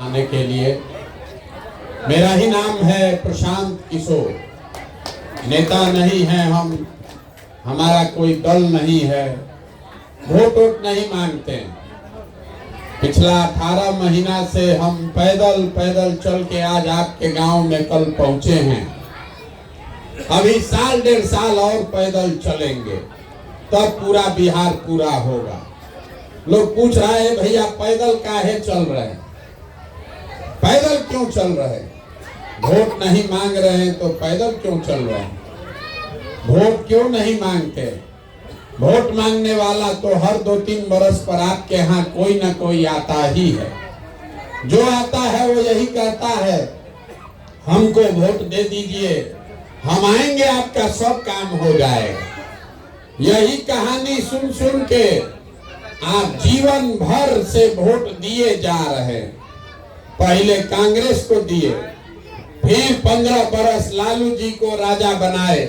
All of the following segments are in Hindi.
आने के लिए। मेरा ही नाम है प्रशांत किशोर। नेता नहीं है हम, हमारा कोई दल नहीं है, वोट वोट नहीं मांगते। पिछला 18 महीना से हम पैदल पैदल चल के आज आपके गांव में कल पहुंचे हैं। अभी साल 1.5 साल और पैदल चलेंगे तब पूरा बिहार पूरा होगा। लोग पूछ रहे हैं भैया पैदल काहे चल रहे हैं, पैदल क्यों चल रहे हैं? वोट नहीं मांग रहे हैं तो पैदल क्यों चल रहे हैं? वोट क्यों नहीं मांगते? वोट मांगने वाला तो हर 2-3 बरस पर आपके यहाँ कोई ना कोई आता ही है। जो आता है वो यही कहता है हमको वोट दे दीजिए, हम आएंगे, आपका सब काम हो जाएगा। यही कहानी सुन सुन के आप जीवन भर से वोट दिए जा रहे हैं। पहले कांग्रेस को दिए, फिर 15 बरस लालू जी को राजा बनाए,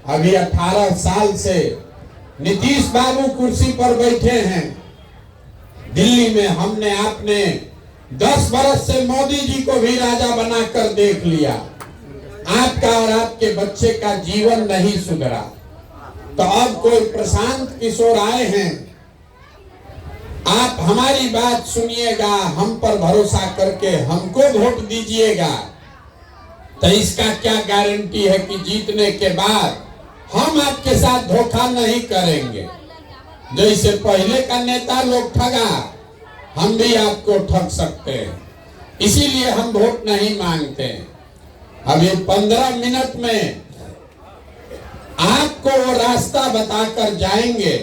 अभी 18 साल से नीतीश बाबू कुर्सी पर बैठे हैं। दिल्ली में हमने आपने 10 बरस से मोदी जी को भी राजा बनाकर देख लिया। आपका और आपके बच्चे का जीवन नहीं सुधरा, तो अब कोई प्रशांत किशोर आए हैं। आप हमारी बात सुनिएगा, हम पर भरोसा करके हमको वोट दीजिएगा, तो इसका क्या गारंटी है कि जीतने के बाद हम आपके साथ धोखा नहीं करेंगे। जैसे पहले का नेता लोग ठगा, हम भी आपको ठग सकते हैं। इसीलिए हम वोट नहीं मांगते। अभी 15 मिनट में आपको वो रास्ता बताकर जाएंगे।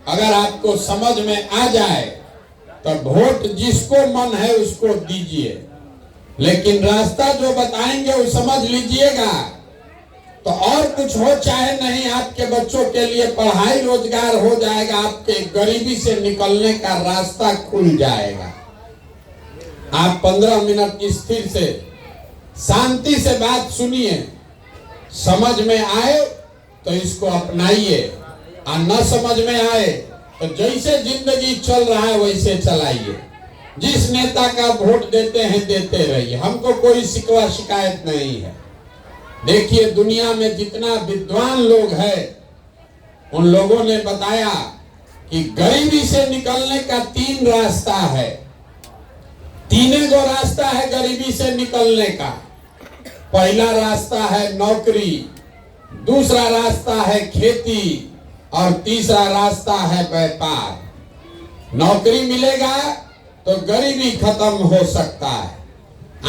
अगर आपको समझ में आ जाए तो वोट जिसको मन है उसको दीजिए, लेकिन रास्ता जो बताएंगे वो समझ लीजिएगा। तो और कुछ हो चाहे नहीं, आपके बच्चों के लिए पढ़ाई रोजगार हो जाएगा, आपके गरीबी से निकलने का रास्ता खुल जाएगा। आप 15 मिनट स्थिर से शांति से बात सुनिए, समझ में आए तो इसको अपनाइए, और न समझ में आए तो जैसे जिंदगी चल रहा है वैसे चलाइए। जिस नेता का वोट देते हैं देते रहिए, हमको कोई शिकवा शिकायत नहीं है। देखिए दुनिया में जितना विद्वान लोग हैं उन लोगों ने बताया कि गरीबी से निकलने का 3 रास्ता है। 3 गो रास्ता है गरीबी से निकलने का। पहला रास्ता है नौकरी, दूसरा रास्ता है खेती, और तीसरा रास्ता है व्यापार। नौकरी मिलेगा तो गरीबी खत्म हो सकता है।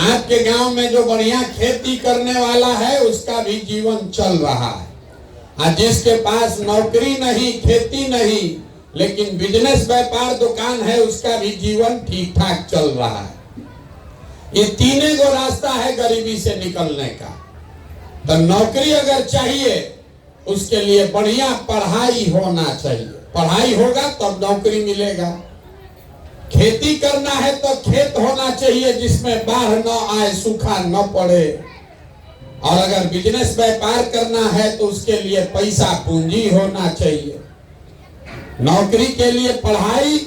आपके गांव में जो बढ़िया खेती करने वाला है उसका भी जीवन चल रहा है, और जिसके पास नौकरी नहीं, खेती नहीं, लेकिन बिजनेस व्यापार दुकान है, उसका भी जीवन ठीक ठाक चल रहा है। ये 3 गो रास्ता है गरीबी से निकलने का। तो नौकरी अगर चाहिए उसके लिए बढ़िया पढ़ाई होना चाहिए, पढ़ाई होगा तब नौकरी मिलेगा। खेती करना है तो खेत होना चाहिए जिसमें बाढ़ न आए, सूखा न पड़े। और अगर बिजनेस व्यापार करना है तो उसके लिए पैसा पूंजी होना चाहिए। नौकरी के लिए पढ़ाई,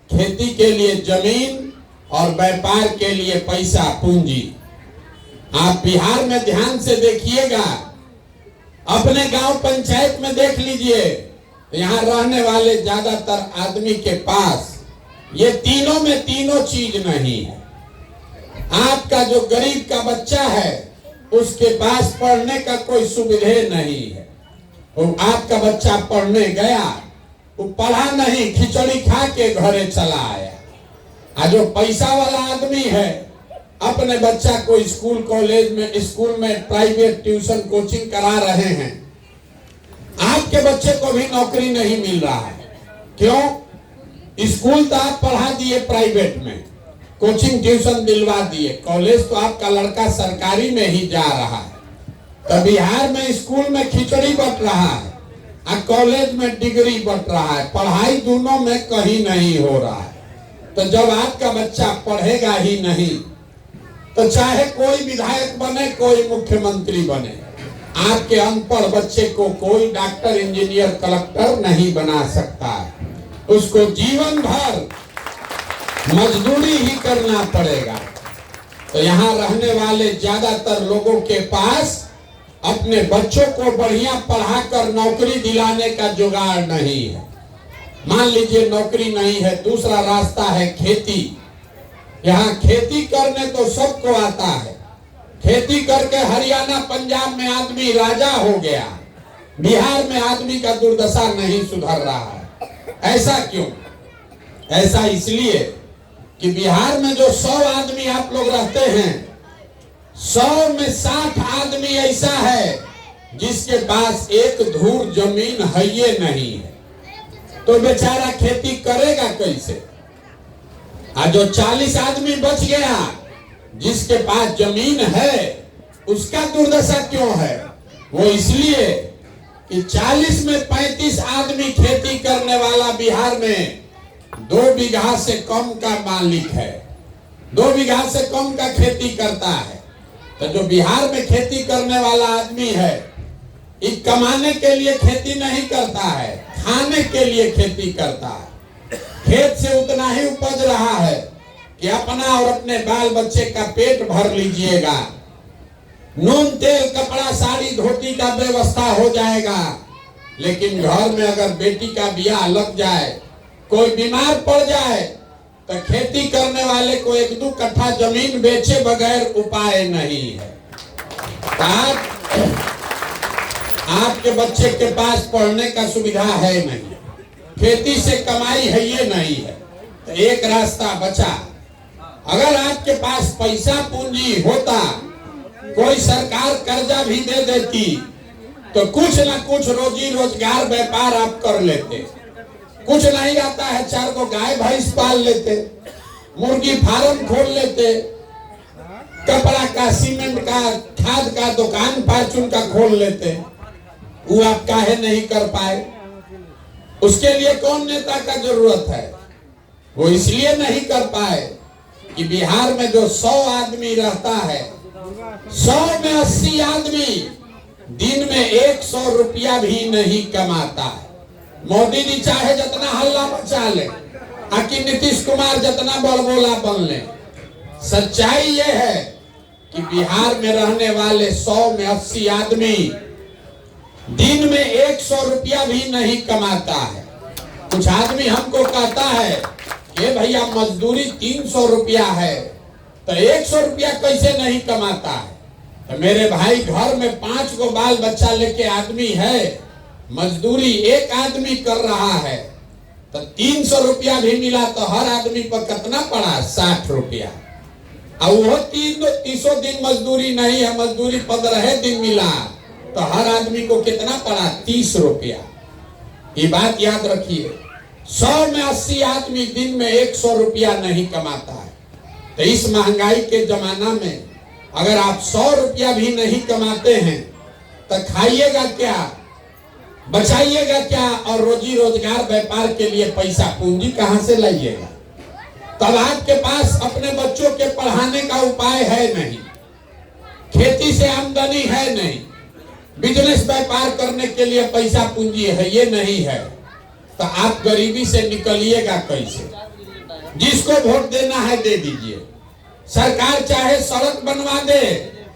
खेती के लिए जमीन, और व्यापार के लिए पैसा पूंजी। आप बिहार में ध्यान से देखिएगा, अपने गांव पंचायत में देख लीजिए, यहाँ रहने वाले ज्यादातर आदमी के पास ये तीनों में तीनों चीज नहीं है। आपका जो गरीब का बच्चा है उसके पास पढ़ने का कोई सुविधा नहीं है। और आपका बच्चा पढ़ने गया, वो पढ़ा नहीं, खिचड़ी खा के घरे चला आया। और जो पैसा वाला आदमी है अपने बच्चा को स्कूल कॉलेज में, स्कूल में प्राइवेट ट्यूशन कोचिंग करा रहे हैं। आपके बच्चे को भी नौकरी नहीं मिल रहा है। क्यों? स्कूल तो आप पढ़ा दिए प्राइवेट में, कोचिंग ट्यूशन दिलवा दिए, कॉलेज तो आपका लड़का सरकारी में ही जा रहा है। तो बिहार में स्कूल में खिचड़ी बट रहा है और कॉलेज में डिग्री बट रहा है, पढ़ाई दोनों में कहीं नहीं हो रहा है। तो जब आपका बच्चा पढ़ेगा ही नहीं तो चाहे कोई विधायक बने, कोई मुख्यमंत्री बने, आपके अनपढ़ बच्चे को कोई डॉक्टर, इंजीनियर, कलेक्टर नहीं बना सकता है। उसको जीवन भर मजदूरी ही करना पड़ेगा। तो यहाँ रहने वाले ज्यादातर लोगों के पास अपने बच्चों को बढ़िया पढ़ाकर नौकरी दिलाने का जुगाड़ नहीं है। मान लीजिए नौकरी नहीं है, दूसरा रास्ता है खेती। यहाँ खेती करने तो सबको आता है, खेती करके हरियाणा पंजाब में आदमी राजा हो गया, बिहार में आदमी का दुर्दशा नहीं सुधर रहा है। ऐसा क्यों? ऐसा इसलिए कि बिहार में जो 100 आदमी आप लोग रहते हैं, 100 में 60 आदमी ऐसा है जिसके पास एक धूर जमीन है ये नहीं है, तो बेचारा खेती करेगा कैसे? आज जो 40 आदमी बच गया जिसके पास जमीन है, उसका दुर्दशा क्यों है? वो इसलिए कि 40 में 35 आदमी खेती करने वाला बिहार में 2 बीघा से कम का मालिक है, 2 बीघा से कम का खेती करता है। तो जो बिहार में खेती करने वाला आदमी है, ये कमाने के लिए खेती नहीं करता है, खाने के लिए खेती करता है। खेत से उतना ही उपज रहा है कि अपना और अपने बाल बच्चे का पेट भर लीजिएगा, नून तेल कपड़ा साड़ी धोती का व्यवस्था हो जाएगा। लेकिन घर में अगर बेटी का ब्याह लग जाए, कोई बीमार पड़ जाए, तो खेती करने वाले को 1-2 कट्ठा जमीन बेचे बगैर उपाय नहीं है। आपके बच्चे के पास पढ़ने का सुविधा है नहीं, खेती से कमाई है ये नहीं है, तो एक रास्ता बचा। अगर आपके पास पैसा पूंजी होता, कोई सरकार कर्जा भी दे देती, तो कुछ ना कुछ रोजी रोजगार व्यापार आप कर लेते। कुछ नहीं आता है, 4 को गाय भैंस पाल लेते, मुर्गी फार्म खोल लेते, कपड़ा का, सीमेंट का, खाद का दुकान फार्चून का खोल लेते। वो आप काहे नहीं कर पाए? उसके लिए कौन नेता का जरूरत है? वो इसलिए नहीं कर पाए कि बिहार में जो 100 आदमी रहता है, 100 में 80 आदमी दिन में 100 रुपया भी नहीं कमाता है। मोदी जी चाहे जितना हल्ला मचा ले, आकि नीतीश कुमार जितना बड़बोला बन ले, सच्चाई ये है कि बिहार में रहने वाले 100 में 80 आदमी दिन में 100 रुपया भी नहीं कमाता है। कुछ आदमी हमको कहता है कि भैया मजदूरी 300 रुपया है, तो 100 रुपया कैसे नहीं कमाता है? तो मेरे भाई, घर में 5 को बाल बच्चा लेके आदमी है, मजदूरी एक आदमी कर रहा है, तो 300 रुपया भी मिला तो हर आदमी पर कितना पड़ा? 60 रुपया। और वो 300 दिन मजदूरी नहीं है, मजदूरी 15 दिन मिला तो हर आदमी को कितना पड़ा? 30 रुपया। ये बात याद रखिए, 100 में 80 आदमी दिन में 100 रुपया नहीं कमाता है। तो इस महंगाई के जमाना में अगर आप 100 रुपया भी नहीं कमाते हैं, तो खाइएगा क्या, बचाइएगा क्या, और रोजी रोजगार व्यापार के लिए पैसा पूंजी कहां से लाइएगा? तब आपके पास अपने बच्चों के पढ़ाने का उपाय है नहीं, खेती से आमदनी है नहीं, बिजनेस व्यापार करने के लिए पैसा पूंजी है ये नहीं है, तो आप गरीबी से निकलिएगा कैसे? जिसको वोट देना है दे दीजिए। सरकार चाहे सड़क बनवा दे,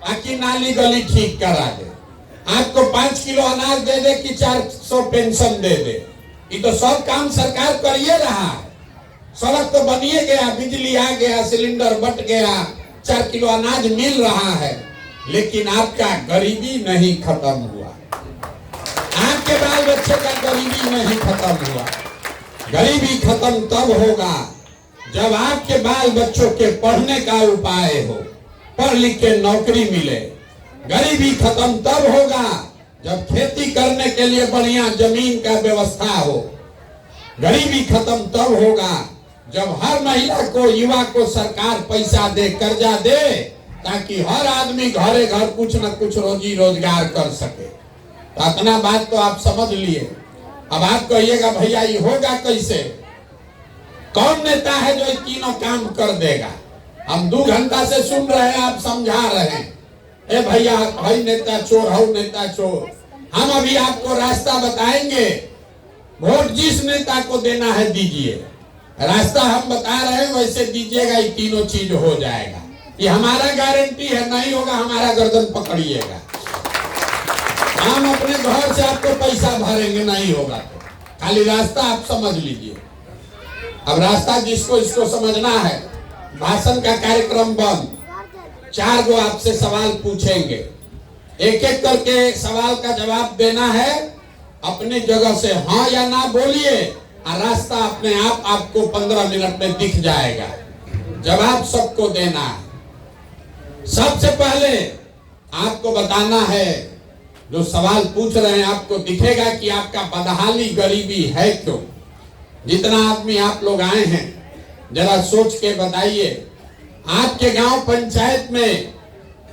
आकि नाली गली ठीक करा दे, आपको 5 किलो अनाज दे दे कि 400 पेंशन दे दे, ये तो सब काम सरकार करिए रहा है। सड़क तो बनिए गया, बिजली आ गया, सिलेंडर बट गया, 4 किलो अनाज मिल रहा है, लेकिन आपका गरीबी नहीं खत्म हुआ, आपके बाल बच्चे का गरीबी नहीं खत्म हुआ। गरीबी खत्म तब होगा जब आपके बाल बच्चों के पढ़ने का उपाय हो, पढ़ लिख के नौकरी मिले। गरीबी खत्म तब होगा जब खेती करने के लिए बढ़िया जमीन का व्यवस्था हो। गरीबी खत्म तब होगा जब हर महिला को, युवा को सरकार पैसा दे, कर्जा दे, ताकि हर आदमी घरे घर कुछ न कुछ रोजी रोजगार कर सके। तो इतना बात तो आप समझ लिए। अब आप कहिएगा भैया ये होगा कैसे? कौन नेता है जो ये तीनों काम कर देगा? हम 2 घंटा से सुन रहे हैं, आप समझा रहे हैं, ए भैया भाई नेता चोर हो, नेता चोर। हम अभी आपको रास्ता बताएंगे, वोट जिस नेता को देना है दीजिए, रास्ता हम बता रहे हैं वैसे दीजिएगा, ये तीनों चीज हो जाएगा। ये हमारा गारंटी है, नहीं होगा हमारा गर्दन पकड़िएगा। हम अपने घर से आपको पैसा भरेंगे, नहीं होगा तो खाली रास्ता आप समझ लीजिए। अब रास्ता जिसको इसको समझना है, भाषण का कार्यक्रम बंद। 4 गो आपसे सवाल पूछेंगे, एक एक करके सवाल का जवाब देना है। अपनी जगह से हाँ या ना बोलिए और रास्ता अपने आप आपको 15 मिनट में दिख जाएगा। जवाब सबको देना है। सबसे पहले आपको बताना है, जो सवाल पूछ रहे हैं आपको दिखेगा कि आपका बदहाली गरीबी है क्यों। जितना आदमी आप लोग आए हैं जरा सोच के बताइए, आपके गांव पंचायत में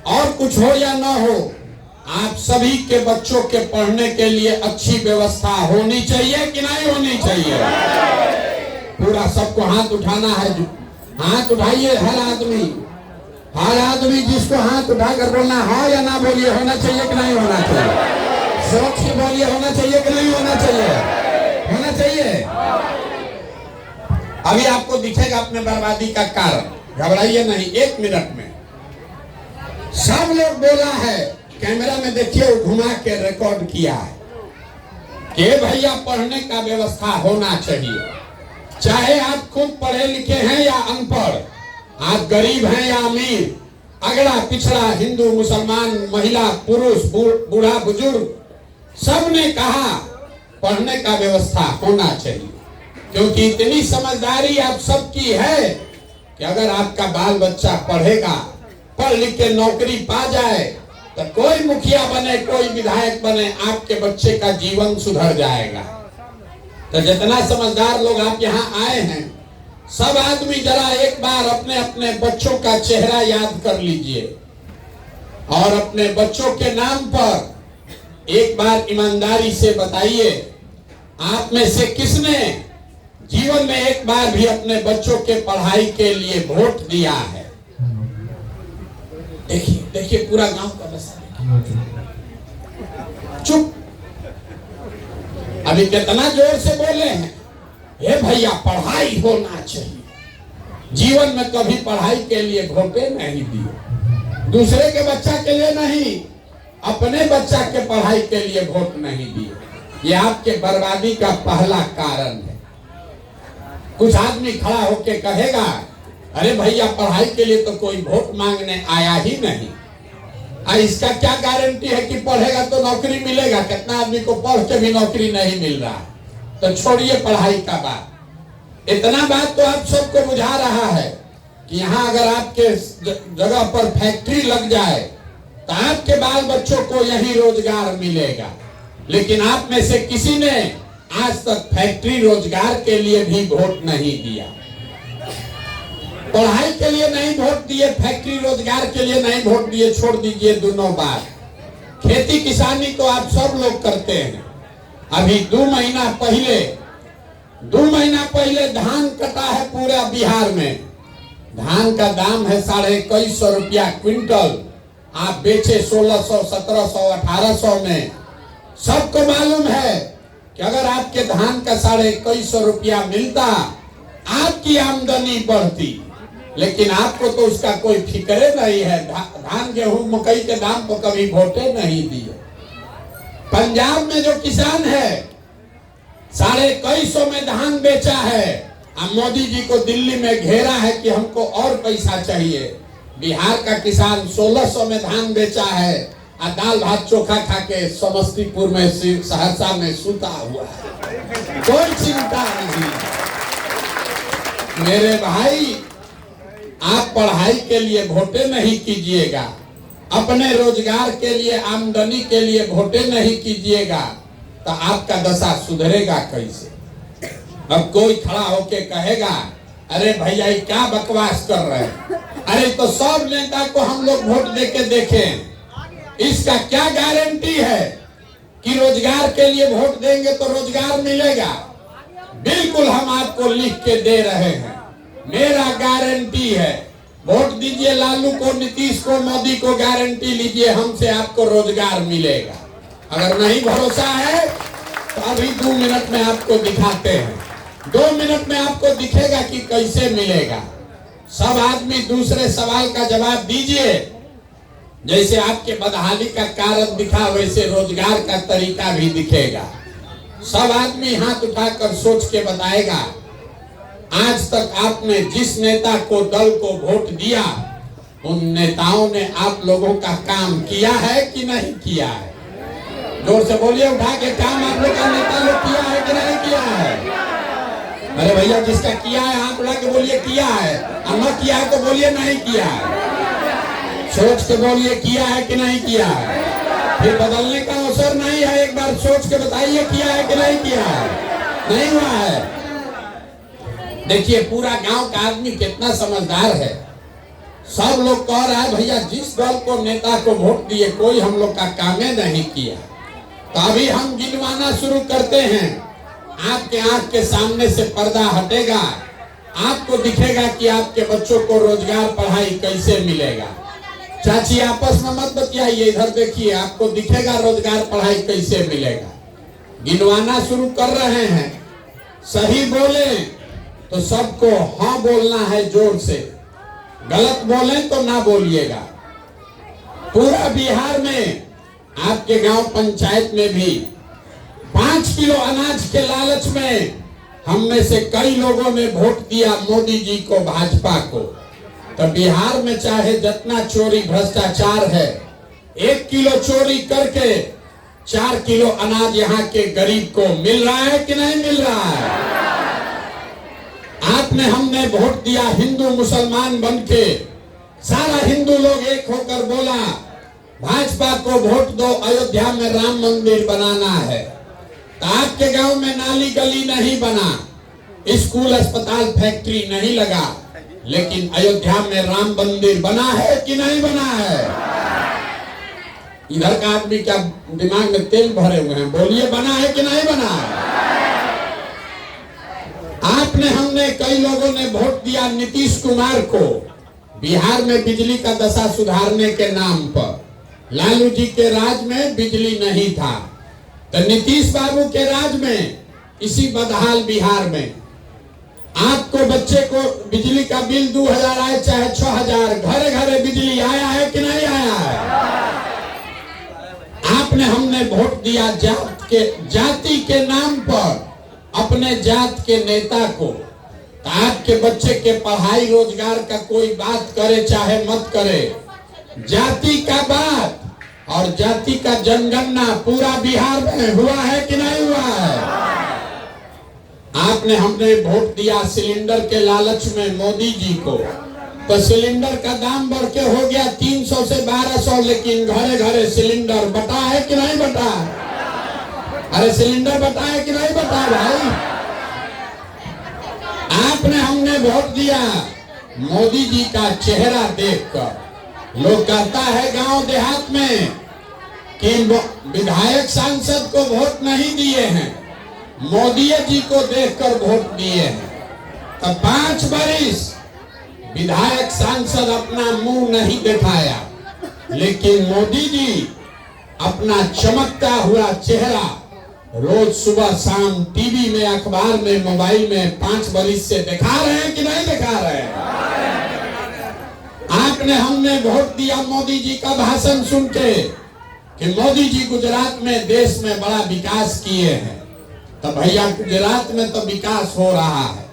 और कुछ हो या ना हो, आप सभी के बच्चों के पढ़ने के लिए अच्छी व्यवस्था होनी चाहिए कि नहीं होनी चाहिए। पूरा सबको हाथ उठाना है, हाथ उठाइए। हर आदमी जिसको हाथ उठा कर बोलना हाँ या ना बोलिए, होना चाहिए कि नहीं होना चाहिए। सोच के बोलिए, होना चाहिए कि नहीं होना चाहिए। होना चाहिए। अभी आपको दिखेगा अपने बर्बादी का कारण, घबराइए नहीं। 1 मिनट में सब लोग बोला है, कैमरा में देखिए, घुमा के रिकॉर्ड किया है कि भैया पढ़ने का व्यवस्था होना चाहिए। चाहे आप खुद पढ़े लिखे हैं या अनपढ़, आप गरीब हैं या अमीर, अगड़ा पिछड़ा, हिंदू मुसलमान, महिला पुरुष, बूढ़ा बुजुर्ग, सब ने कहा पढ़ने का व्यवस्था होना चाहिए। क्योंकि इतनी समझदारी आप सबकी है कि अगर आपका बाल बच्चा पढ़ेगा, पढ़ लिख के नौकरी पा जाए, तो कोई मुखिया बने, कोई विधायक बने, आपके बच्चे का जीवन सुधर जाएगा। तो जितना समझदार लोग आप यहाँ आए हैं, सब आदमी जरा एक बार अपने अपने बच्चों का चेहरा याद कर लीजिए और अपने बच्चों के नाम पर एक बार ईमानदारी से बताइए, आप में से किसने जीवन में एक बार भी अपने बच्चों के पढ़ाई के लिए वोट दिया है। देखिए देखिए, पूरा गांव का दशा। चुप। अभी कितना जोर से बोले हैं, हे भैया पढ़ाई होना चाहिए। जीवन में कभी पढ़ाई के लिए वोटे नहीं दिए, दूसरे के बच्चा के लिए नहीं, अपने बच्चा के पढ़ाई के लिए वोट नहीं दिए। ये आपके बर्बादी का पहला कारण है। कुछ आदमी खड़ा होके कहेगा, अरे भैया पढ़ाई के लिए तो कोई वोट मांगने आया ही नहीं। इसका क्या गारंटी है कि पढ़ेगा तो नौकरी मिलेगा। कितना आदमी को पढ़ के भी नौकरी नहीं मिल रहा। तो छोड़िए पढ़ाई का बात। इतना बात तो आप सबको बुझा रहा है कि यहाँ अगर आपके जगह पर फैक्ट्री लग जाए तो आपके बाल बच्चों को यही रोजगार मिलेगा। लेकिन आप में से किसी ने आज तक फैक्ट्री रोजगार के लिए भी वोट नहीं दिया। पढ़ाई के लिए नहीं वोट दिए, फैक्ट्री रोजगार के लिए नहीं वोट दिए, छोड़ दीजिए दोनों बात। खेती किसानी तो आप सब लोग करते हैं। अभी 2 महीना पहले धान कटा है पूरा बिहार में। धान का दाम है 2150 रुपया क्विंटल। आप बेचे 1600, 1700, 1800 में। सबको मालूम है कि अगर आपके धान का 2150 रुपया मिलता, आपकी आमदनी बढ़ती। लेकिन आपको तो उसका कोई फिक्र नहीं है। धान गेहूं मकई के दाम पर कभी वोटे नहीं दिए। पंजाब में जो किसान है 2150 में धान बेचा है, मोदी जी को दिल्ली में घेरा है कि हमको और पैसा चाहिए। बिहार का किसान 1600 में धान बेचा है और दाल भात चोखा खा के समस्तीपुर में, सहरसा में सूता हुआ है। कोई चिंता नहीं। मेरे भाई, आप पढ़ाई के लिए वोटे नहीं कीजिएगा, अपने रोजगार के लिए, आमदनी के लिए वोटे नहीं कीजिएगा, तो आपका दशा सुधरेगा कैसे। अब कोई खड़ा होके कहेगा, अरे भैया ये क्या बकवास कर रहे हैं। अरे तो सब नेता को हम लोग वोट देके देखें, इसका क्या गारंटी है कि रोजगार के लिए वोट देंगे तो रोजगार मिलेगा। बिल्कुल हम आपको लिख के दे रहे हैं, मेरा गारंटी है। वोट दीजिए लालू को, नीतीश को, मोदी को, गारंटी लीजिए हमसे आपको रोजगार मिलेगा। अगर नहीं भरोसा है तो अभी 2 मिनट में आपको दिखाते हैं। 2 मिनट में आपको दिखेगा कि कैसे मिलेगा। सब आदमी दूसरे सवाल का जवाब दीजिए। जैसे आपके बदहाली का कारण दिखा वैसे रोजगार का तरीका भी दिखेगा। सब आदमी हाथ उठाकर सोच के बताएगा, आज तक आपने जिस नेता को, दल को वोट दिया, उन नेताओं ने आप लोगों का काम किया है कि नहीं किया है? जोर से बोलिए, उठा के काम आप लोग का नेता लोग किया है कि नहीं किया है? अरे भैया, जिसका किया है हाथ उठा के बोलिए किया है, और न किया है तो बोलिए नहीं किया है। सोच के बोलिए किया है कि नहीं किया है। फिर बदलने का अवसर नहीं है, एक बार सोच के बताइए किया है कि नहीं किया है। नहीं हुआ है। देखिए पूरा गांव का आदमी कितना समझदार है। सब लोग कह रहा है भैया जिस दल को, नेता को वोट दिए, कोई हम लोग का काम नहीं किया। तो अभी हम गिनवाना शुरू करते हैं। आपके आंख के सामने से पर्दा हटेगा, आपको दिखेगा कि आपके बच्चों को रोजगार, पढ़ाई कैसे मिलेगा। चाची आपस में मत बतियाइए, इधर देखिए, आपको दिखेगा रोजगार, पढ़ाई कैसे मिलेगा। गिनवाना शुरू कर रहे हैं। सही बोले तो सबको हाँ बोलना है जोर से, गलत बोले तो ना बोलिएगा। पूरा बिहार में, आपके गांव पंचायत में भी 5 किलो अनाज के लालच में हम में से कई लोगों ने वोट दिया मोदी जी को, भाजपा को। तो बिहार में चाहे जितना चोरी भ्रष्टाचार है, 1 किलो चोरी करके 4 किलो अनाज यहाँ के गरीब को मिल रहा है कि नहीं मिल रहा है? आपने, हमने वोट दिया हिंदू मुसलमान बनके, सारा हिंदू लोग एक होकर बोला भाजपा को वोट दो, अयोध्या में राम मंदिर बनाना है। तो आपके गांव में नाली गली नहीं बना, स्कूल अस्पताल फैक्ट्री नहीं लगा, लेकिन अयोध्या में राम मंदिर बना है कि नहीं बना है? इधर का आदमी क्या दिमाग में तेल भरे हुए हैं? बोलिए बना है कि नहीं बना है? आपने, हमने, कई लोगों ने वोट दिया नीतीश कुमार को, बिहार में बिजली का दशा सुधारने के नाम पर। लालू जी के राज में बिजली नहीं था, तो नीतीश बाबू के राज में, इसी बदहाल बिहार में, आपको बच्चे को बिजली का बिल 2000 आए चाहे 6000, घरे घरे बिजली आया है कि नहीं आया है? आपने, हमने वोट दिया जाति के नाम पर अपने जात के नेता को। तो आपके बच्चे के पढ़ाई रोजगार का कोई बात करे चाहे मत करे, जाति का बात और जाति का जनगणना पूरा बिहार में हुआ है कि नहीं हुआ है? आपने, हमने वोट दिया सिलेंडर के लालच में मोदी जी को। तो सिलेंडर का दाम बढ़ के हो गया 300 से 1200, लेकिन घरे घरे सिलेंडर बटा है कि नहीं बटा? अरे सिलेंडर बटा है कि नहीं बटा भाई? आपने, हमने वोट दिया मोदी जी का चेहरा देखकर। लोग कहता है गांव देहात में कि विधायक सांसद को वोट नहीं दिए हैं, मोदी जी को देखकर वोट दिए हैं। तो 5 बरिस विधायक सांसद अपना मुंह नहीं दिखाया, लेकिन मोदी जी अपना चमकता हुआ चेहरा रोज सुबह शाम टीवी में, अखबार में, मोबाइल में 5 बरिस से दिखा रहे हैं कि नहीं दिखा रहे हैं? आपने, हमने वोट दिया मोदी जी का भाषण सुन के कि मोदी जी गुजरात में, देश में बड़ा विकास किए हैं। तो भैया गुजरात में तो विकास हो रहा है,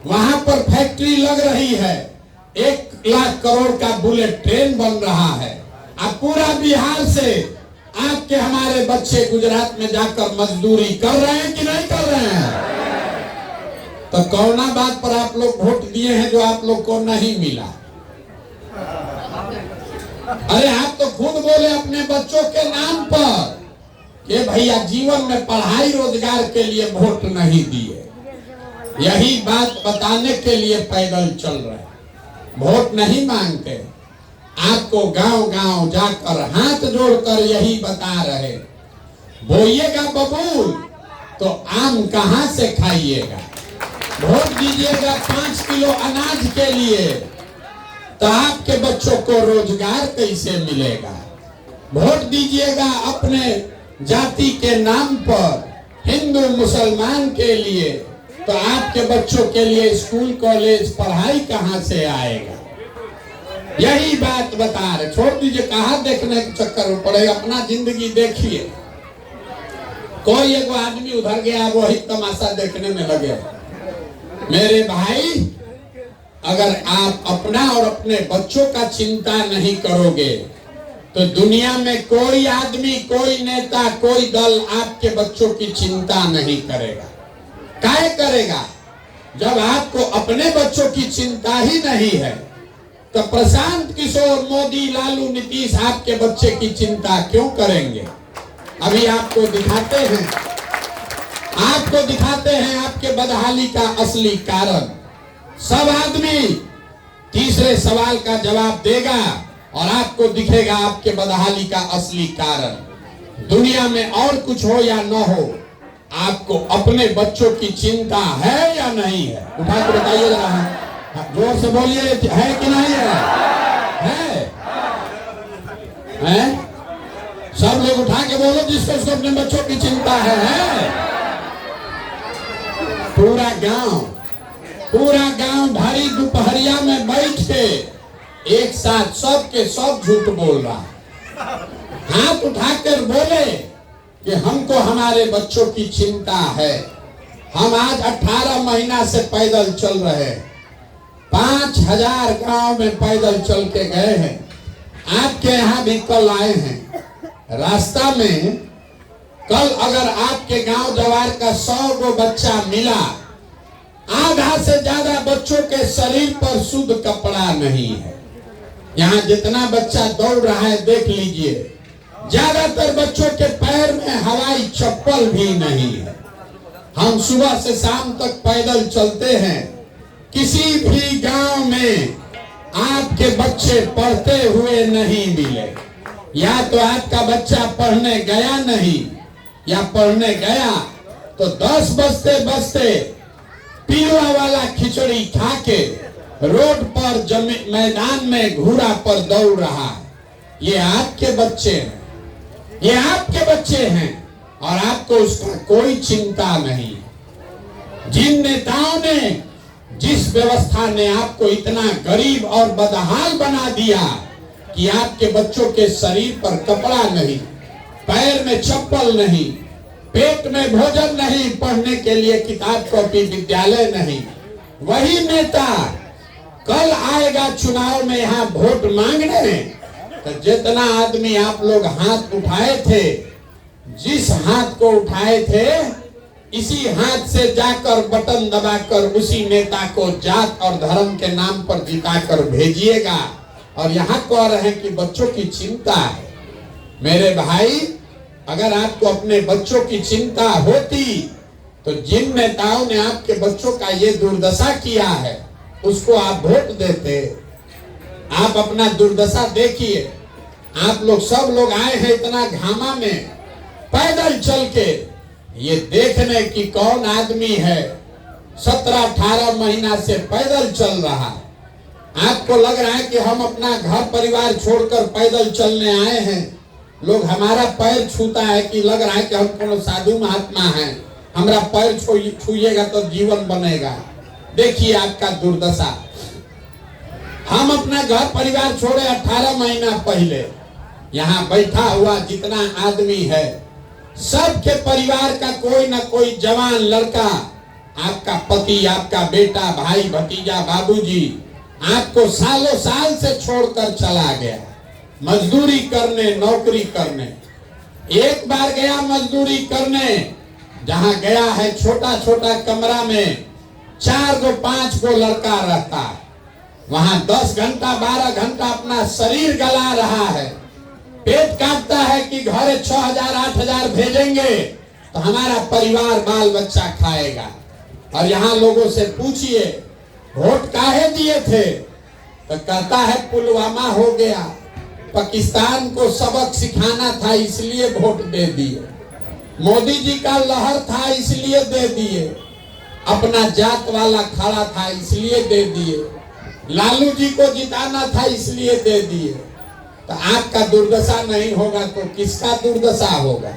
वहां पर फैक्ट्री लग रही है, 1 लाख करोड़ का बुलेट ट्रेन बन रहा है। अब पूरा बिहार से आपके, हमारे बच्चे गुजरात में जाकर मजदूरी कर रहे हैं कि नहीं कर रहे हैं? तो कौना बात पर आप लोग वोट दिए हैं जो आप लोग को नहीं मिला? अरे आप तो खुद बोले अपने बच्चों के नाम पर कि भैया जीवन में पढ़ाई रोजगार के लिए वोट नहीं दिए। यही बात बताने के लिए पैदल चल रहे, वोट नहीं मांगते। आपको गांव गांव जाकर हाथ जोड़कर यही बता रहे, बोइएगा बबूल तो आम कहां से खाइएगा। वोट दीजिएगा 5 किलो अनाज के लिए, तो आपके बच्चों को रोजगार कैसे मिलेगा? वोट दीजिएगा अपने जाति के नाम पर हिंदू मुसलमान के लिए, तो आपके बच्चों के लिए स्कूल कॉलेज पढ़ाई कहां से आएगा? यही बात बता रहे। छोड़ दीजिए कहां देखने के चक्कर में पड़े, अपना जिंदगी देखिए। कोई एक आदमी उधर गया, वही तमाशा देखने में लगे। मेरे भाई, अगर आप अपना और अपने बच्चों का चिंता नहीं करोगे तो दुनिया में कोई आदमी, कोई नेता, कोई दल आपके बच्चों की चिंता नहीं करेगा। काहे करेगा? जब आपको अपने बच्चों की चिंता ही नहीं है तो प्रशांत किशोर, मोदी, लालू, नीतीश आपके बच्चे की चिंता क्यों करेंगे? अभी आपको दिखाते हैं आपके बदहाली का असली कारण। सब आदमी तीसरे सवाल का जवाब देगा और आपको दिखेगा आपके बदहाली का असली कारण। दुनिया में और कुछ हो या न हो, आपको अपने बच्चों की चिंता है या नहीं है? उठा के बताइए जरा, जोर से बोलिए, है कि नहीं है? है? सब लोग उठा के बोलो जिसको उसको अपने बच्चों की चिंता है। पूरा गांव भारी दोपहरिया में बैठ के एक साथ सब के सब झूठ बोल रहा। हाथ उठाकर बोले कि हमको हमारे बच्चों की चिंता है। हम आज 18 महीना से पैदल चल रहे हैं, 5000 गांव में पैदल चल के गए हैं। आपके यहाँ भी कल आए हैं। रास्ता में कल अगर आपके गांव जवार का 100 गो बच्चा मिला, आधा से ज्यादा बच्चों के शरीर पर शुद्ध कपड़ा नहीं है। यहाँ जितना बच्चा दौड़ रहा है देख लीजिए, ज्यादातर बच्चों के पैर में हवाई चप्पल भी नहीं है। हम सुबह से शाम तक पैदल चलते हैं। किसी भी गांव में आपके बच्चे पढ़ते हुए नहीं मिले। या तो आपका बच्चा पढ़ने गया नहीं, या पढ़ने गया तो 10 बजते बजते पीला वाला खिचड़ी खा के रोड पर मैदान में घोड़ा पर दौड़ रहा है। ये आपके बच्चे हैं, ये आपके बच्चे हैं और आपको उसका कोई चिंता नहीं। जिन नेताओं ने, जिस व्यवस्था ने आपको इतना गरीब और बदहाल बना दिया कि आपके बच्चों के शरीर पर कपड़ा नहीं, पैर में चप्पल नहीं, पेट में भोजन नहीं, पढ़ने के लिए किताब कॉपी विद्यालय नहीं, वही नेता कल आएगा चुनाव में यहाँ वोट मांगने। तो जितना आदमी आप लोग हाथ उठाए थे, जिस हाथ को उठाए थे, इसी हाथ से जाकर बटन दबाकर उसी नेता को जात और धर्म के नाम पर जिताकर भेजिएगा। और यहाँ कह रहे हैं कि बच्चों की चिंता है। मेरे भाई, अगर आपको अपने बच्चों की चिंता होती तो जिन नेताओं ने आपके बच्चों का ये दुर्दशा किया है उसको आप वोट देते। आप अपना दुर्दशा देखिए। आप लोग सब लोग आए हैं इतना घामा में पैदल चल के ये देखने की कौन आदमी है 17-18 महीना से पैदल चल रहा है। आपको लग रहा है कि हम अपना घर परिवार छोड़कर पैदल चलने आए हैं। लोग हमारा पैर छूता है कि लग रहा है कि हम कोनो साधु महात्मा हैं, हमारा पैर छूइएगा तो जीवन बनेगा। देखिए आपका दुर्दशा। हम अपना घर परिवार छोड़े 18 महीना पहले। यहाँ बैठा हुआ जितना आदमी है, सबके परिवार का कोई ना कोई जवान लड़का, आपका पति, आपका बेटा, भाई, भतीजा, बाबूजी आपको सालों साल से छोड़कर चला गया मजदूरी करने, नौकरी करने। एक बार गया मजदूरी करने, जहां गया है छोटा छोटा कमरा में 4 गो 5 गो लड़का रहता है। वहां 10 घंटा 12 घंटा अपना शरीर गला रहा है। पेट काटता है कि घर 6000 8000 भेजेंगे तो हमारा परिवार बाल बच्चा खाएगा। और यहाँ लोगों से पूछिए वोट काहे दिए थे, तो कहता है पुलवामा हो गया, पाकिस्तान को सबक सिखाना था इसलिए वोट दे दिए, मोदी जी का लहर था इसलिए दे दिए, अपना जात वाला खड़ा था इसलिए दे दिए, लालू जी को जिताना था इसलिए दे दिए। तो आपका दुर्दशा नहीं होगा तो किसका दुर्दशा होगा?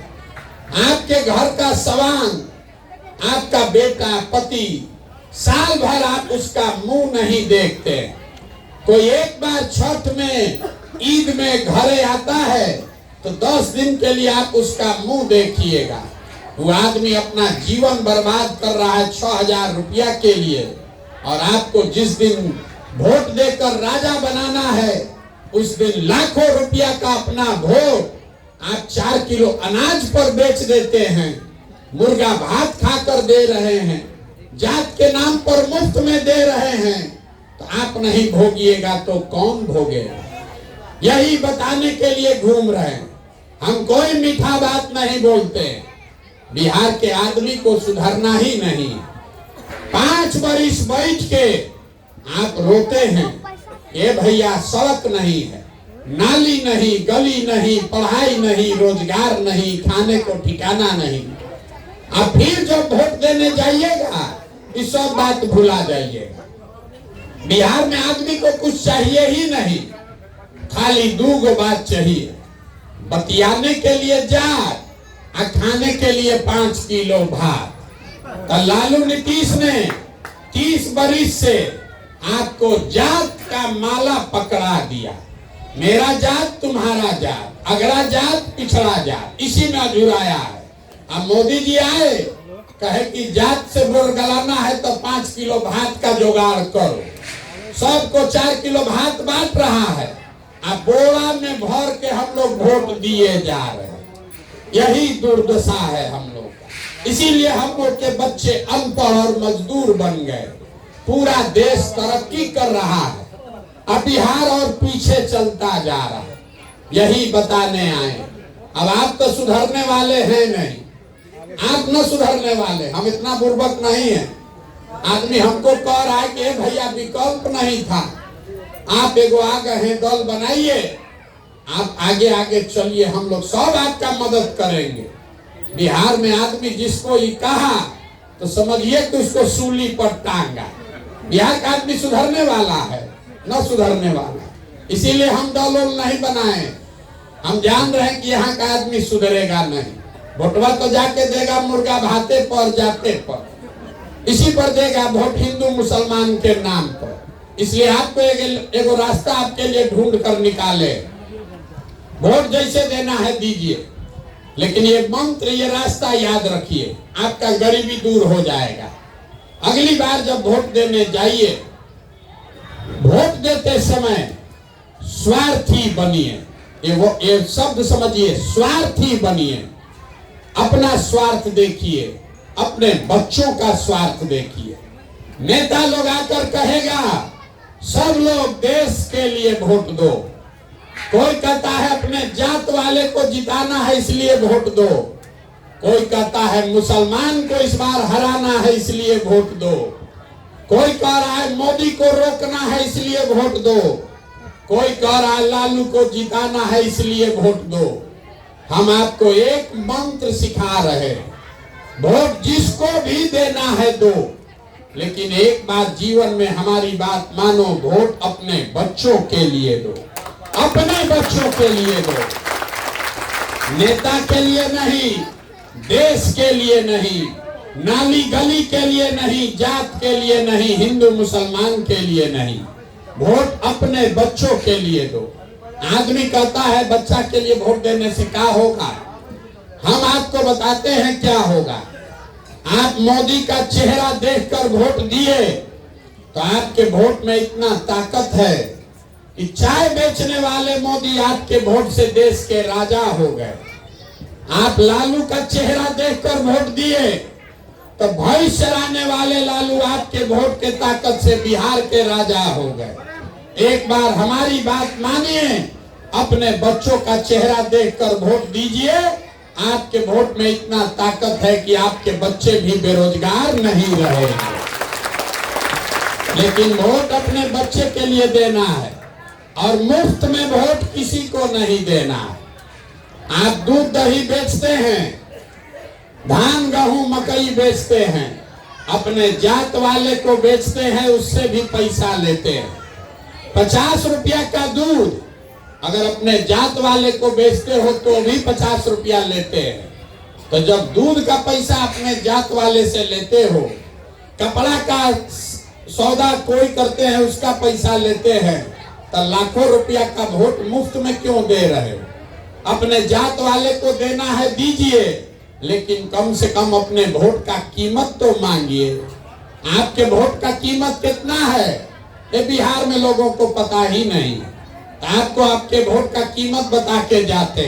आपके घर का सवांग आपका बेटा पति, साल भर आप उसका मुंह नहीं देखते। कोई एक बार छठ में, ईद में घरे आता है तो 10 दिन के लिए आप उसका मुंह देखिएगा। वो आदमी अपना जीवन बर्बाद कर रहा है 6000 रुपया के लिए, और आपको जिस दिन वोट देकर राजा बनाना है उस दिन लाखों रुपया का अपना वोट आप 4 किलो अनाज पर बेच देते हैं, मुर्गा भात खाकर दे रहे हैं, जात के नाम पर मुफ्त में दे रहे हैं। तो आप नहीं भोगिएगा तो कौन भोगेगा? यही बताने के लिए घूम रहे हैं। हम कोई मीठा बात नहीं बोलते। बिहार के आदमी को सुधरना ही नहीं। 5 बरिस बैठ के आप रोते हैं, ये भैया सड़क नहीं है, नाली नहीं, गली नहीं, पढ़ाई नहीं, रोजगार नहीं, खाने को ठिकाना नहीं। अब फिर जब वोट देने जाइएगा इस सब बात भुला जाइएगा। बिहार में आदमी को कुछ चाहिए ही नहीं, खाली 2 बात चाहिए, बतियाने के लिए जात और खाने के लिए 5 किलो भात। तो लालू नीतीश ने 30 बरिस से आपको जात का माला पकड़ा दिया। मेरा जात, तुम्हारा जात, अगला जात, पिछड़ा जात, इसी में अधूराया है। अब मोदी जी आए, कहे कि जात से बोर गलाना है तो 5 किलो भात का जुगाड़ करो। सबको 4 किलो भात बांट रहा है, अब बोरा में भर के हम लोग वोट दिए जा रहे हैं। यही दुर्दशा है हम लोग का। इसीलिए हम लोग के बच्चे अनपढ़ और मजदूर बन गए। पूरा देश तरक्की कर रहा है, अब बिहार और पीछे चलता जा रहा है। यही बताने आए। अब आप तो सुधरने वाले हैं नहीं, आप न सुधरने वाले। हम इतना बुर्बक नहीं है। आदमी हमको कह रहा है कि भैया विकल्प नहीं था, आप एगो आ गए हैं, दल बनाइए, आप आगे आगे चलिए, हम लोग सब आपका मदद करेंगे। बिहार में आदमी जिसको ये कहा तो समझिए कि उसको सूली पर टांगा। बिहार का आदमी सुधरने वाला है, न सुधरने वाला। इसीलिए हम दल नहीं बनाए। हम जान रहे हैं कि यहाँ का आदमी सुधरेगा नहीं। वोटवा तो जाके देगा मुर्गा भाते पर, जाते पर, इसी पर देगा वोट, हिंदू मुसलमान के नाम पर। इसलिए आपको एगो रास्ता आपके लिए ढूंढ कर निकाले। वोट जैसे देना है दीजिए, लेकिन ये मंत्र, ये रास्ता याद रखिए, आपका गरीबी दूर हो जाएगा। अगली बार जब वोट देने जाइए, वोट देते समय स्वार्थी बनिए। ये शब्द समझिए, स्वार्थी बनिए। अपना स्वार्थ देखिए, अपने बच्चों का स्वार्थ देखिए। नेता लोग आकर कहेगा सब लोग देश के लिए वोट दो, कोई कहता है अपने जात वाले को जिताना है इसलिए वोट दो, कोई कहता है मुसलमान को इस बार हराना है इसलिए वोट दो, कोई कह रहा है मोदी को रोकना है इसलिए वोट दो, कोई कह रहा है लालू को जिताना है इसलिए वोट दो। हम आपको एक मंत्र सिखा रहे हैं, वोट जिसको भी देना है दो, लेकिन एक बार जीवन में हमारी बात मानो, वोट अपने बच्चों के लिए दो, अपने बच्चों के लिए दो, नेता के लिए नहीं, देश के लिए नहीं, नाली गली के लिए नहीं, जात के लिए नहीं, हिंदू मुसलमान के लिए नहीं, वोट अपने बच्चों के लिए दो। आदमी कहता है बच्चा के लिए वोट देने से क्या होगा? हम आपको बताते हैं क्या होगा। आप मोदी का चेहरा देखकर वोट दिए तो आपके वोट में इतना ताकत है कि चाय बेचने वाले मोदी आपके वोट से देश के राजा हो गए। आप लालू का चेहरा देखकर वोट दिए तो भैंस चराने वाले लालू आपके वोट के ताकत से बिहार के राजा हो गए। एक बार हमारी बात मानिए, अपने बच्चों का चेहरा देखकर वोट दीजिए। आपके वोट में इतना ताकत है कि आपके बच्चे भी बेरोजगार नहीं रहेंगे। लेकिन वोट अपने बच्चे के लिए देना है और मुफ्त में वोट किसी को नहीं देना है। आप दूध दही बेचते हैं, धान गेहूं मकई बेचते हैं, अपने जात वाले को बेचते हैं, उससे भी पैसा लेते हैं। 50 रुपया का दूध अगर अपने जात वाले को बेचते हो तो भी 50 रुपया लेते हैं। तो जब दूध का पैसा अपने जात वाले से लेते हो, कपड़ा का सौदा कोई करते हैं उसका पैसा लेते हैं, तो लाखों रुपया का वोट मुफ्त में क्यों दे रहे हो? अपने जात वाले को देना है दीजिए, लेकिन कम से कम अपने वोट का कीमत तो मांगिए। आपके वोट का कीमत कितना है ये बिहार में लोगों को पता ही नहीं। आपको आपके वोट का कीमत बता के जाते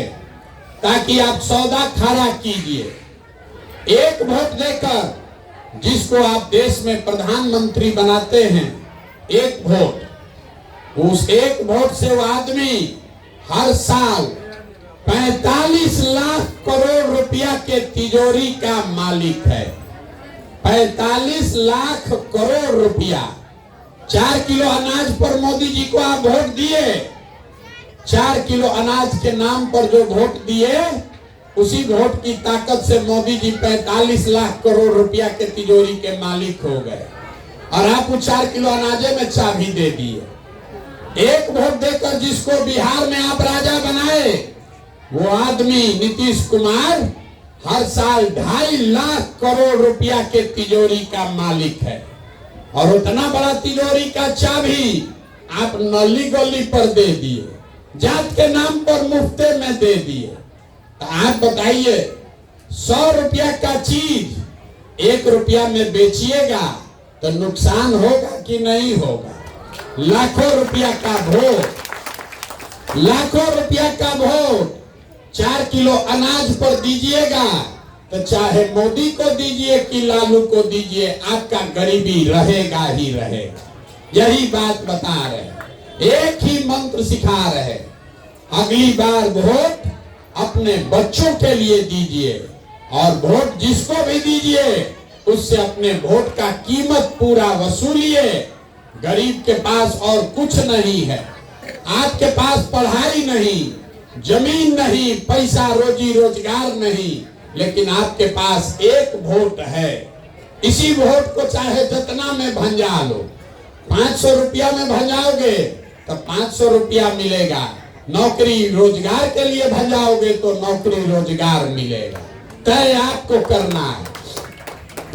ताकि आप सौदा खड़ा कीजिए। एक वोट देकर जिसको आप देश में प्रधानमंत्री बनाते हैं, एक वोट, उस एक वोट से वो आदमी हर साल 45 लाख करोड़ रुपया के तिजोरी का मालिक है। 45 लाख करोड़ रुपया। 4 किलो अनाज पर मोदी जी को आप वोट दिए, 4 किलो अनाज के नाम पर जो वोट दिए, उसी वोट की ताकत से मोदी जी 45 लाख करोड़ रुपया के तिजोरी के मालिक हो गए, और आप 4 किलो अनाजे में चाबी दे दिए। एक वोट देकर जिसको बिहार में आप राजा बनाए, वो आदमी नीतीश कुमार हर साल 2.5 लाख करोड़ रुपया के तिजोरी का मालिक है। और उतना बड़ा तिजोरी का चाबी आप नली गली पर दे दिए, जात के नाम पर मुफ्ते में दे दिए। तो आप बताइए, 100 रुपया का चीज 1 रुपया में बेचिएगा तो नुकसान होगा कि नहीं होगा? लाखों रुपया का वोट, लाखों रुपया का वोट 4 किलो अनाज पर दीजिएगा तो चाहे मोदी को दीजिए कि लालू को दीजिए, आपका गरीबी रहेगा ही रहेगा। यही बात बता रहे, एक ही मंत्र सिखा रहे, अगली बार वोट अपने बच्चों के लिए दीजिए, और वोट जिसको भी दीजिए उससे अपने वोट का कीमत पूरा वसूलिए। गरीब के पास और कुछ नहीं है, आपके पास पढ़ाई नहीं, जमीन नहीं, पैसा रोजी रोजगार नहीं, लेकिन आपके पास एक वोट है। इसी वोट को चाहे जितना में भंजा लो, 500 रुपया में भंजाओगे तो 500 रुपया मिलेगा, नौकरी रोजगार के लिए भंजाओगे तो नौकरी रोजगार मिलेगा। तय आपको करना है।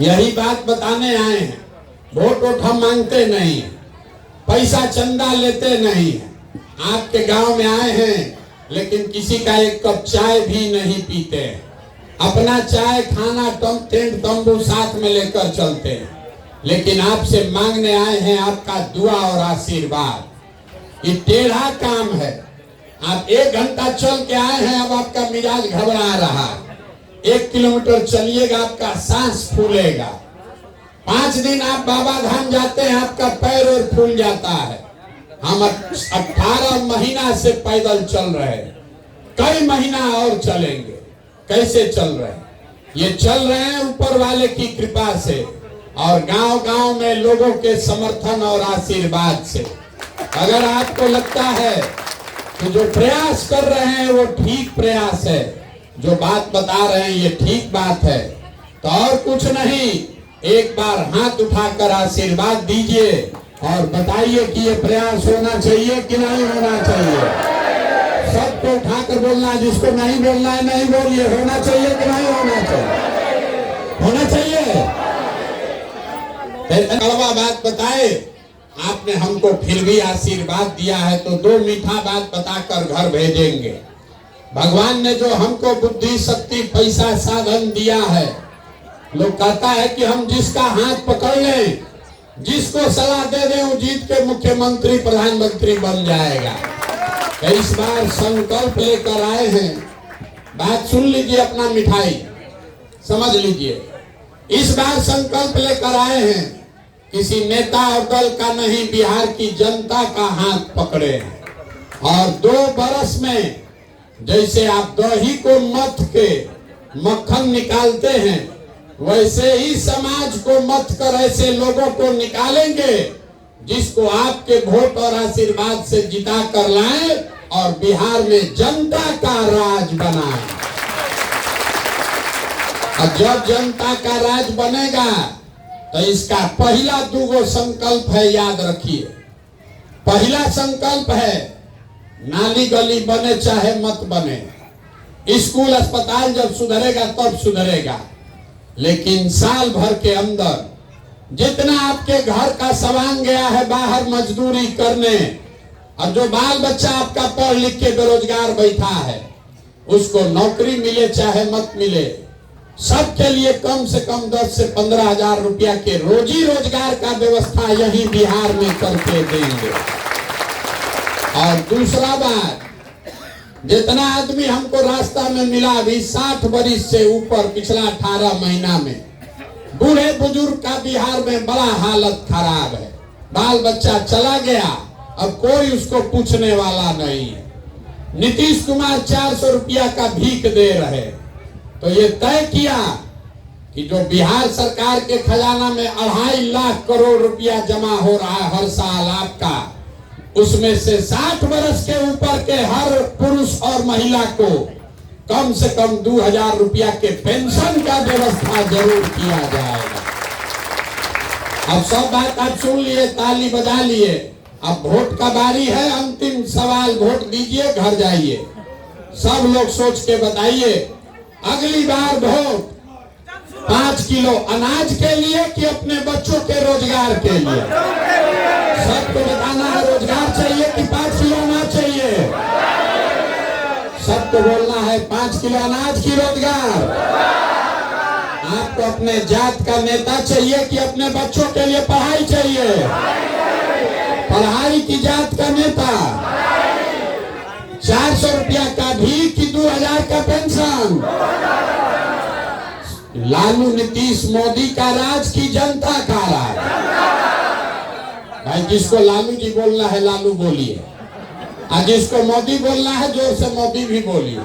यही बात बताने आए हैं। वोट वोट हम मांगते नहीं, पैसा चंदा लेते नहीं। आपके गांव में आए हैं, लेकिन किसी का एक कप चाय भी नहीं पीते। अपना चाय खाना टेंट तंबू साथ में लेकर चलते हैं, लेकिन आपसे मांगने आए हैं आपका दुआ और आशीर्वाद। ये टेढ़ा काम है। आप 1 घंटा चल के आए हैं, अब आपका मिजाज घबरा रहा है। 1 किलोमीटर चलिएगा आपका सांस फूलेगा। 5 दिन आप बाबा धाम जाते हैं, आपका पैर और फूल जाता है। हम 18 महीना से पैदल चल रहे हैं, कई महीना और चलेंगे। कैसे चल रहे हैं? ये चल रहे हैं ऊपर वाले की कृपा से और गांव-गांव में लोगों के समर्थन और आशीर्वाद से। अगर आपको लगता है कि जो प्रयास कर रहे हैं वो ठीक प्रयास है, जो बात बता रहे हैं ये ठीक बात है, तो और कुछ नहीं, एक बार हाथ उठाकर आशीर्वाद दीजिए और बताइए कि ये प्रयास होना चाहिए कि नहीं होना चाहिए। सबको उठाकर बोलना, जिसको नहीं बोलना है नहीं बोलिए। होना चाहिए कि नहीं होना चाहिए? होना चाहिए। कड़वा बात बताए आपने हमको, फिर भी आशीर्वाद दिया है तो 2 मीठा बात बताकर घर भेजेंगे। भगवान ने जो हमको बुद्धि शक्ति पैसा साधन दिया है, लोग कहता है कि हम जिसका हाथ पकड़ लें, जिसको सलाह दे दें, वो जीत के मुख्यमंत्री प्रधानमंत्री बन जाएगा। इस बार संकल्प लेकर आए हैं। बात सुन लीजिए, अपना मिठाई समझ लीजिए। इस बार संकल्प लेकर आए हैं, किसी नेता और दल का नहीं, बिहार की जनता का हाथ पकड़े हैं। और 2 बरस में जैसे आप दही को मथ के मक्खन निकालते हैं, वैसे ही समाज को मथ कर ऐसे लोगों को निकालेंगे जिसको आपके वोट और आशीर्वाद से जिता कर लाएं और बिहार में जनता का राज बनाएं। और जब जनता का राज बनेगा तो इसका पहला 2 संकल्प है, याद रखिए। पहला संकल्प है, नाली गली बने चाहे मत बने, स्कूल अस्पताल जब सुधरेगा तब सुधरेगा, लेकिन साल भर के अंदर जितना आपके घर का सामान गया है बाहर मजदूरी करने, और जो बाल बच्चा आपका पढ़ लिख के बेरोजगार बैठा है उसको नौकरी मिले चाहे मत मिले, सबके लिए कम से कम 10 से 15 हजार रुपया के रोजी रोजगार का व्यवस्था यही बिहार में करके देंगे। और दूसरा बात, जितना आदमी हमको रास्ता में मिला अभी 60 बरिस से ऊपर पिछला 18 महीना में, बूढ़े बुजुर्ग का बिहार में बड़ा हालत खराब है। बाल बच्चा चला गया, अब कोई उसको पूछने वाला नहीं है। नीतीश कुमार 400 रुपया का भीख दे रहे, तो ये तय किया कि जो बिहार सरकार के खजाना में 2.5 लाख करोड़ रुपया जमा हो रहा है हर साल आपका, उसमें से 60 वर्ष के ऊपर के हर पुरुष और महिला को कम से कम 2000 रुपया के पेंशन का व्यवस्था जरूर किया जाएगा। अब सब बात आप सुन लिए, ताली बजा लिए, अब वोट का बारी है। अंतिम सवाल, वोट दीजिए, घर जाइए। सब लोग सोच के बताइए, अगली बार वोट 5 किलो अनाज के लिए कि अपने बच्चों के रोजगार के लिए? सबको बताना है, रोजगार चाहिए कि 5 किलो अनाज चाहिए? सबको बोलना है 5 किलो अनाज की रोजगार। आपको अपने जात का नेता चाहिए कि अपने बच्चों के लिए पढ़ाई चाहिए? पढ़ाई की जात का नेता। 400 रुपया का भी कि 2000 का पेंशन? लालू नीतीश मोदी का राज की जनता का राज? भाई जिसको लालू जी बोलना है लालू बोलिए, और जिसको मोदी बोलना है जोर से मोदी भी बोलिए।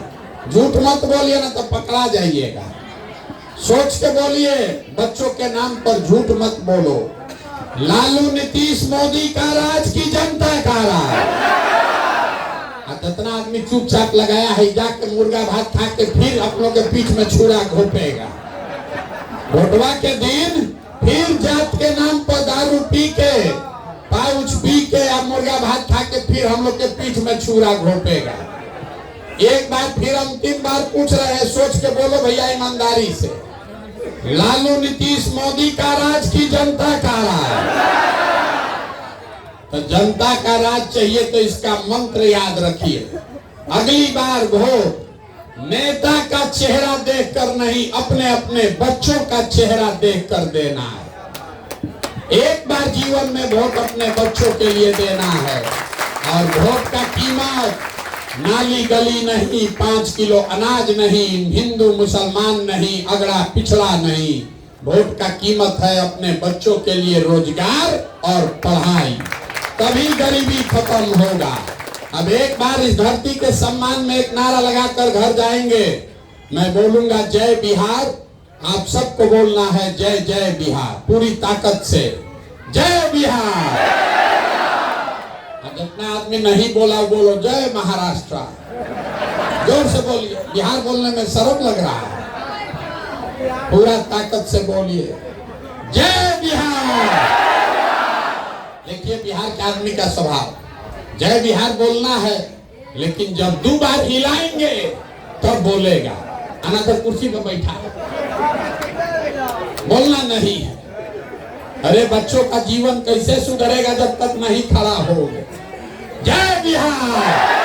झूठ मत बोलिए ना तो पकड़ा जाइएगा। सोच के बोलिए, बच्चों के नाम पर झूठ मत बोलो। लालू नीतीश मोदी का राज की जनता का राज। जितना आदमी चुपचाप लगाया है जाके मुर्गा भात खा के फिर अपनों के पीठ में छुरा घोपेगा। वोटवा के दिन फिर जात के नाम पर दारू पी के, पाउच पी के या मुर्गा भात खा के फिर हम लोग के पीठ में छुरा घोपेगा। एक बार फिर अंतिम बार पूछ रहे हैं, सोच के बोलो भैया ईमानदारी से, लालू नीतीश मोदी का राज की जनता का राज? तो जनता का राज चाहिए तो इसका मंत्र याद रखिए, अगली बार वोट नेता का चेहरा देखकर नहीं, अपने अपने बच्चों का चेहरा देखकर देना है। एक बार जीवन में वोट अपने बच्चों के लिए देना है। और वोट का कीमत नाली गली नहीं, 5 किलो अनाज नहीं, हिंदू मुसलमान नहीं, अगड़ा पिछड़ा नहीं। वोट का कीमत है अपने बच्चों के लिए रोजगार और पढ़ाई, तभी गरीबी खत्म होगा। अब एक बार इस धरती के सम्मान में एक नारा लगाकर घर जाएंगे। मैं बोलूंगा जय बिहार, आप सबको बोलना है जय जय बिहार, पूरी ताकत से जय बिहार। जितना आदमी नहीं बोला बोलो जय महाराष्ट्र, जोर से बोलिए। बिहार बोलने में शर्म लग रहा है, पूरा ताकत से बोलिए जय बिहार। देखिए बिहार के आदमी का स्वभाव, जय बिहार बोलना है, लेकिन जब 2 बार हिलाएंगे तब बोलेगा। आना तो कुर्सी पर बैठा है, बोलना नहीं है। अरे बच्चों का जीवन कैसे सुधरेगा जब तक नहीं खड़ा होगे? जय बिहार।